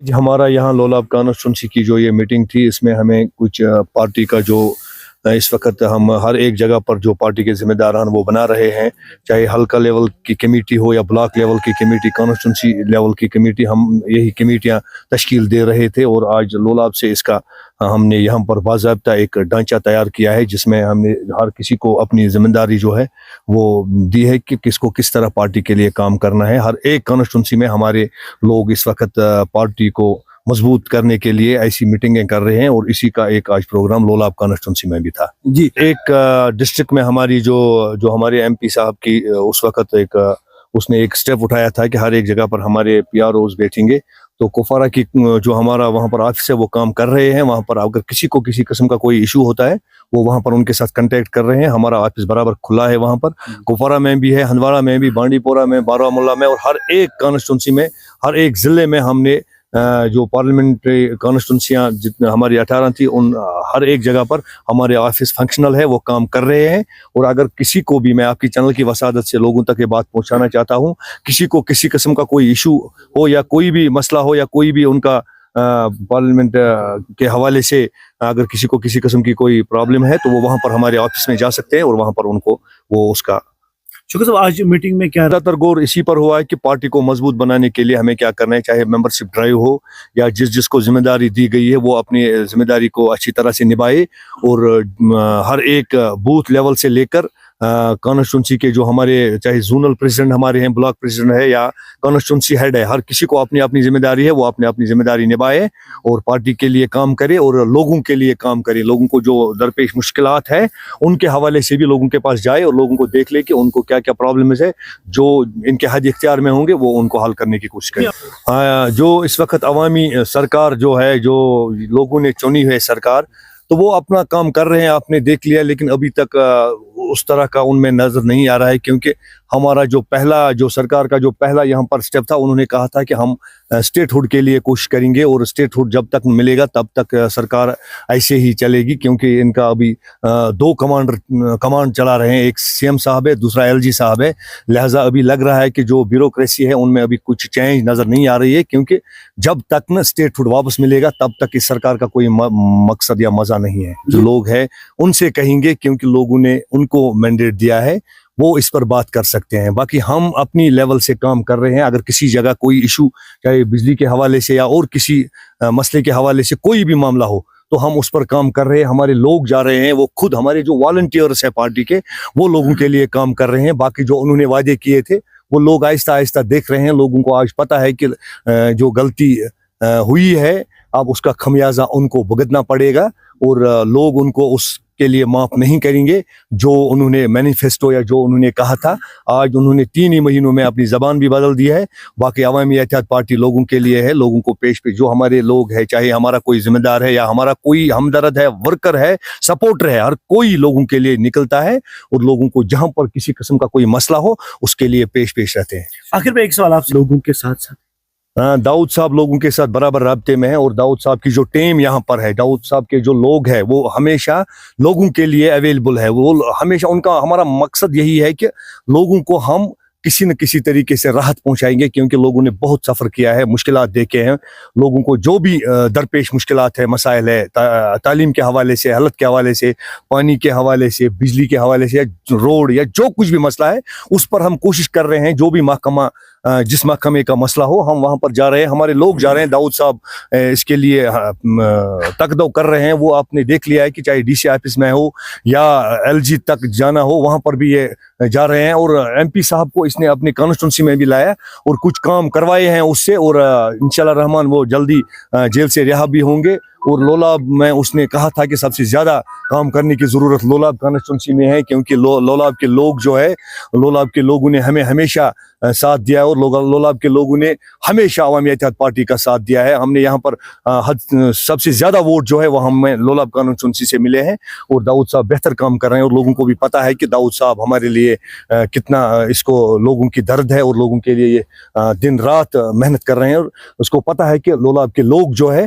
جی ہمارا یہاں لولاب کانسٹیچوئنسی کی جو یہ میٹنگ تھی، اس میں ہمیں کچھ پارٹی کا جو اس وقت ہم ہر ایک جگہ پر جو پارٹی کے ذمہ داران وہ بنا رہے ہیں، چاہے حلقہ لیول کی کمیٹی ہو یا بلاک لیول کی کمیٹی، کانسٹیچوئنسی لیول کی کمیٹی، ہم یہی کمیٹیاں تشکیل دے رہے تھے۔ اور آج لولاب سے اس کا ہم نے یہاں پر باضابطہ ایک ڈھانچہ تیار کیا ہے، جس میں ہم نے ہر کسی کو اپنی ذمہ داری جو ہے وہ دی ہے کہ کس کو کس طرح پارٹی کے لیے کام کرنا ہے۔ ہر ایک کانسٹیچوئنسی میں ہمارے لوگ اس وقت پارٹی کو مضبوط کرنے کے لیے ایسی میٹنگیں کر رہے ہیں، اور اسی کا ایک آج پروگرام لولاب کانسٹیچوئنسی میں بھی تھا۔ جی ایک ڈسٹرکٹ میں ہماری جو ہمارے ایم پی صاحب کی اس وقت اس نے ایک سٹیپ اٹھایا تھا کہ ہر ایک جگہ پر ہمارے پی آر اوز بیٹھیں گے، تو کپوارہ کی جو ہمارا وہاں پر آفس ہے وہ کام کر رہے ہیں۔ وہاں پر اگر کسی کو کسی قسم کا کوئی ایشو ہوتا ہے وہ وہاں پر ان کے ساتھ کنٹیکٹ کر رہے ہیں۔ ہمارا آفس برابر کھلا ہے وہاں پر، کپوارہ میں بھی ہے، ہندوارہ میں بھی، بانڈی پورہ میں، بارہمولہ میں، اور ہر ایک کانسٹیچوئنسی میں، ہر ایک ضلع میں ہم نے جو پارلیمنٹری کانسٹیچوئنسیاں جتنے ہماری 18 تھی، ان ہر ایک جگہ پر ہمارے آفس فنکشنل ہے، وہ کام کر رہے ہیں۔ اور اگر کسی کو بھی، میں آپ کی چینل کی وسادت سے لوگوں تک یہ بات پہنچانا چاہتا ہوں، کسی کو کسی قسم کا کوئی ایشو ہو یا کوئی بھی مسئلہ ہو یا کوئی بھی ان کا پارلیمنٹ کے حوالے سے اگر کسی کو کسی قسم کی کوئی پرابلم ہے، تو وہ وہاں پر ہمارے آفس میں جا سکتے ہیں، اور وہاں پر ان کو وہ اس کا شکر صاحب آج میٹنگ میں کیا زیادہ تر غور اسی پر ہوا ہے کہ پارٹی کو مضبوط بنانے کے لیے ہمیں کیا کرنا ہے، چاہے ممبر شپ ڈرائیو ہو یا جس کو ذمہ داری دی گئی ہے وہ اپنی ذمہ داری کو اچھی طرح سے نبھائے، اور ہر ایک بوتھ لیول سے لے کر کانسٹیچوئنسی کے جو ہمارے چاہے زونل پریزیڈنٹ ہمارے ہیں، بلاک پریزیڈنٹ ہے یا کانسٹیچوئنسی ہیڈ ہے، ہر کسی کو اپنی اپنی ذمہ داری ہے، وہ اپنی ذمہ داری نبھائے اور پارٹی کے لیے کام کرے اور لوگوں کے لیے کام کرے۔ لوگوں کو جو درپیش مشکلات ہے ان کے حوالے سے بھی لوگوں کے پاس جائے اور لوگوں کو دیکھ لے کہ ان کو کیا کیا پرابلمز ہے، جو ان کے حد اختیار میں ہوں گے وہ ان کو حل کرنے کی کوشش کریں۔ جو اس وقت عوامی سرکار جو ہے، جو لوگوں نے چنی ہے سرکار، تو وہ اپنا کام کر رہے ہیں، آپ نے دیکھ لیا، لیکن ابھی تک اس طرح کا ان میں نظر نہیں آ رہا ہے، کیونکہ ہمارا جو سرکار کا جو پہلا یہاں پر سٹیپ تھا، انہوں نے کہا تھا کہ ہم اسٹیٹ ہوڈ کے لیے کوشش کریں گے، اور اسٹیٹ ہوڈ جب تک ملے گا تب تک سرکار ایسے ہی چلے گی، کیونکہ ان کا ابھی دو کمانڈ چلا رہے ہیں، ایک سی ایم صاحب ہے، دوسرا ایل جی صاحب ہے، لہٰذا ابھی لگ رہا ہے کہ جو بیوروکریسی ہے ان میں ابھی کچھ چینج نظر نہیں آ رہی ہے، کیونکہ جب تک نا اسٹیٹ ہوڈ واپس ملے گا تب تک اس سرکار کا کوئی مقصد یا مزہ نہیں ہے۔ جو لوگ ہیں ان سے کہیں گے، کیونکہ لوگوں نے ان کو مینڈیٹ دیا ہے، وہ اس پر بات کر سکتے ہیں۔ باقی ہم اپنی لیول سے کام کر رہے ہیں، اگر کسی جگہ کوئی ایشو چاہے بجلی کے حوالے سے یا اور کسی مسئلے کے حوالے سے کوئی بھی معاملہ ہو تو ہم اس پر کام کر رہے ہیں۔ ہمارے لوگ جا رہے ہیں، وہ خود ہمارے جو والنٹیئرس ہیں پارٹی کے، وہ لوگوں کے لیے کام کر رہے ہیں۔ باقی جو انہوں نے وعدے کیے تھے وہ لوگ آہستہ آہستہ دیکھ رہے ہیں۔ لوگوں کو آج پتہ ہے کہ جو غلطی ہوئی ہے اب اس کا خمیازہ ان کو بھگتنا پڑے گا، اور لوگ ان کو اس کے لیے معاف نہیں کریں گے۔ جو انہوں نے مینیفیسٹو یا جو انہوں نے کہا تھا، آج انہوں نے 3 ہی مہینوں میں اپنی زبان بھی بدل دی ہے۔ باقی عوامی اتحاد پارٹی لوگوں کے لیے ہے، لوگوں کو پیش جو ہمارے لوگ ہیں، چاہے ہمارا کوئی ذمہ دار ہے یا ہمارا کوئی ہمدرد ہے، ورکر ہے، سپورٹر ہے، ہر کوئی لوگوں کے لیے نکلتا ہے، اور لوگوں کو جہاں پر کسی قسم کا کوئی مسئلہ ہو اس کے لیے پیش رہتے ہیں۔ آخر میں ایک سوال آپ سے، لوگوں کے ساتھ داؤد صاحب لوگوں کے ساتھ برابر رابطے میں ہیں، اور داؤد صاحب کی جو ٹیم یہاں پر ہے، داؤد صاحب کے جو لوگ ہیں وہ ہمیشہ لوگوں کے لیے اویلیبل ہے۔ وہ ہمیشہ ہمارا مقصد یہی ہے کہ لوگوں کو ہم کسی نہ کسی طریقے سے راحت پہنچائیں گے، کیونکہ لوگوں نے بہت سفر کیا ہے، مشکلات دیکھے ہیں۔ لوگوں کو جو بھی درپیش مشکلات ہے، مسائل ہے، تعلیم کے حوالے سے، حالت کے حوالے سے، پانی کے حوالے سے، بجلی کے حوالے سے، یا روڈ یا جو کچھ بھی مسئلہ ہے، اس پر ہم کوشش کر رہے ہیں۔ جو بھی محکمہ جس محکمے کا مسئلہ ہو ہم وہاں پر جا رہے ہیں، ہمارے لوگ جا رہے ہیں۔ داؤد صاحب اس کے لیے تقدو کر رہے ہیں۔ وہ آپ نے دیکھ لیا ہے کہ چاہے ڈی سی آفس میں ہو یا ایل جی تک جانا ہو، وہاں پر بھی یہ جا رہے ہیں، اور ایم پی صاحب کو اس نے اپنی کانسٹیچوئنسی میں بھی لایا اور کچھ کام کروائے ہیں اس سے، اور انشاءاللہ رحمان وہ جلدی جیل سے رہا بھی ہوں گے۔ اور لولاب میں اس نے کہا تھا کہ سب سے زیادہ کام کرنے کی ضرورت لولاب کانسٹیچوئنسی میں ہے، کیونکہ لولاب کے لوگ جو ہے، لولاب کے لوگوں نے ہمیں ہمیشہ ساتھ دیا ہے، اور لولاب کے لوگوں نے ہمیشہ عوامی اتحاد پارٹی کا ساتھ دیا ہے۔ ہم نے یہاں پر سب سے زیادہ ووٹ جو ہے وہ ہمیں لولاب کانسٹیچوئنسی سے ملے ہیں، اور داؤد صاحب بہتر کام کر رہے ہیں، اور لوگوں کو بھی پتہ ہے کہ داؤد صاحب ہمارے لیے کتنا اس کو لوگوں کی درد ہے، اور لوگوں کے لیے یہ دن رات محنت کر رہے ہیں، اور اس کو پتہ ہے کہ لولاب کے لوگ جو ہے